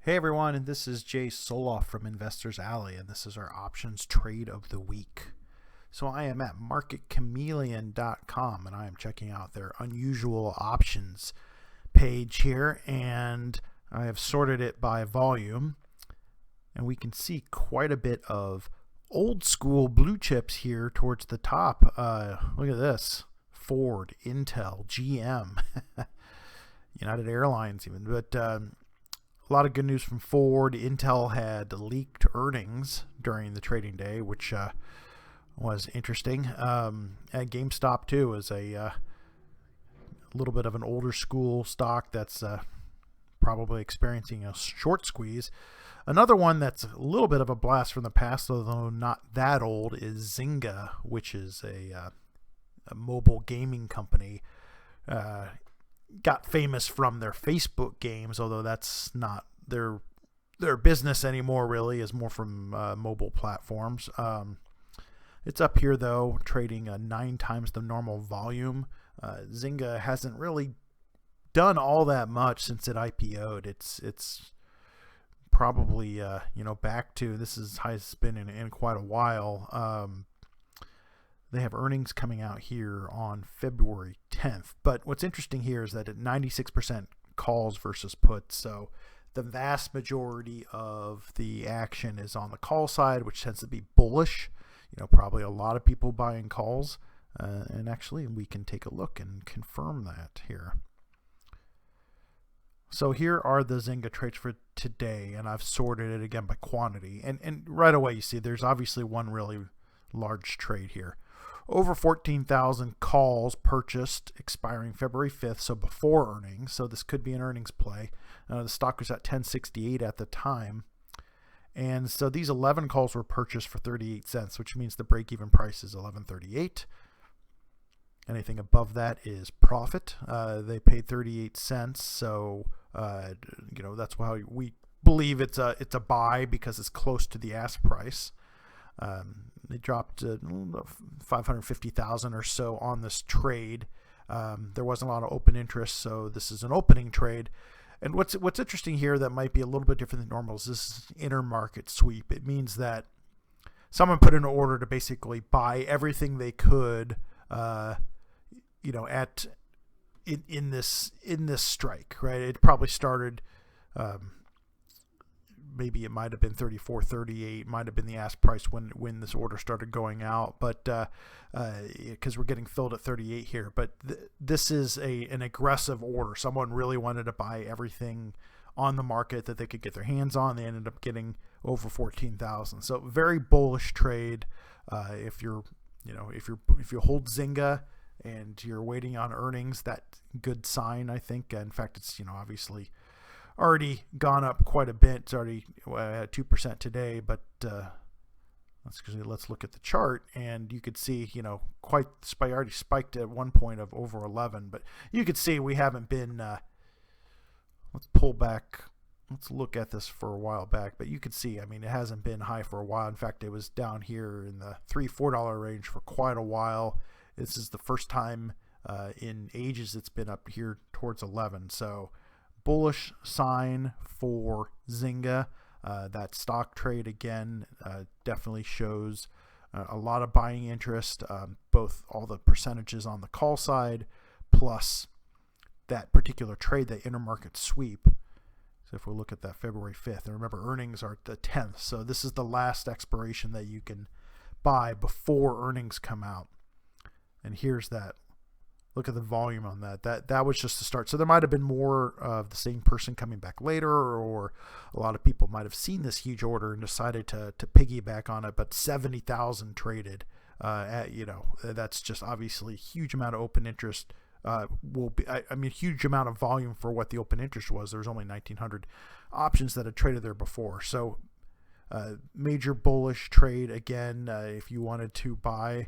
Hey everyone, and this is Jay Soloff from Investors Alley, and this is our options trade of the week. So I am at marketchameleon.com, and I am checking out their unusual options page here, and I have sorted it by volume, and we can see quite a bit of old school blue chips here towards the top. Look at this: Ford, Intel, GM, United Airlines, even, but a lot of good news from Ford. Intel had leaked earnings during the trading day, which was interesting. And GameStop, too, is a little bit of an older school stock that's probably experiencing a short squeeze. Another one that's a little bit of a blast from the past, although not that old, is Zynga, which is a mobile gaming company. Got famous from their Facebook games, although that's not their business anymore. Really, is more from mobile platforms. It's up here though, trading 9 times the normal volume. Zynga hasn't really done all that much since it IPO'd. It's probably back to this is highest it's been in quite a while. They have earnings coming out here on February 10th. But what's interesting here is that at 96% calls versus puts, so the vast majority of the action is on the call side, which tends to be bullish. Probably a lot of people buying calls. And actually, we can take a look and confirm that here. So here are the Zynga trades for today, and I've sorted it again by quantity. And right away, you see there's obviously one really large trade here. Over 14,000 calls purchased expiring February 5th, so before earnings. So this could be an earnings play. The stock was at 1068 at the time. And so these 11 calls were purchased for 38 cents, which means the break-even price is 11.38. Anything above that is profit. They paid 38 cents, so that's why we believe it's a buy, because it's close to the ask price. They dropped 550,000 or so on this trade. There wasn't a lot of open interest, so this is an opening trade. And what's interesting here that might be a little bit different than normal is this intermarket sweep. It means that someone put in an order to basically buy everything they could, at in this strike, right? It probably started. Maybe it might have been 34.38, might have been the ask price when this order started going out, but because we're getting filled at 38 here. But this is an aggressive order. Someone really wanted to buy everything on the market that they could get their hands on. They ended up getting over 14,000. So very bullish trade. If you hold Zynga and you're waiting on earnings, that's a good sign, I think. In fact, it's obviously already gone up quite a bit. It's already at 2% today, but let's look at the chart, and you could see already spiked at one point of over 11, but you could see we haven't been let's pull back, let's look at this for a while back, but you could see it hasn't been high for a while. In fact, it was down here in the $3-4 range for quite a while. This is the first time in ages it's been up here towards 11. So bullish sign for Zynga. That stock trade again definitely shows a lot of buying interest, both all the percentages on the call side plus that particular trade, the intermarket sweep. So if we look at that February 5th, and remember earnings are the 10th, so this is the last expiration that you can buy before earnings come out. And here's that. Look at the volume on that. That was just the start. So there might have been more of the same person coming back later, or a lot of people might have seen this huge order and decided to piggyback on it. But 70,000 traded. That's just obviously a huge amount of open interest. Huge amount of volume for what the open interest was. There was only 1,900 options that had traded there before. So major bullish trade again. If you wanted to buy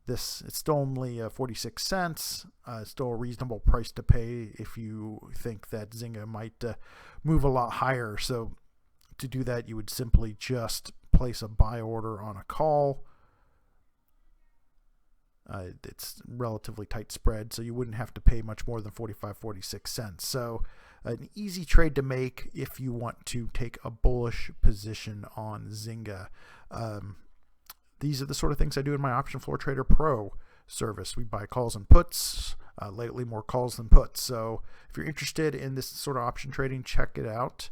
this, it's still only 46 cents. Still a reasonable price to pay if you think that Zynga might move a lot higher. So to do that, you would simply just place a buy order on a call. It's relatively tight spread, so you wouldn't have to pay much more than 46 cents. So an easy trade to make if you want to take a bullish position on Zynga. These are the sort of things I do in my Option Floor Trader Pro service. We buy calls and puts, lately more calls than puts. So if you're interested in this sort of option trading, check it out.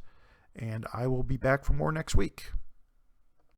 And I will be back for more next week.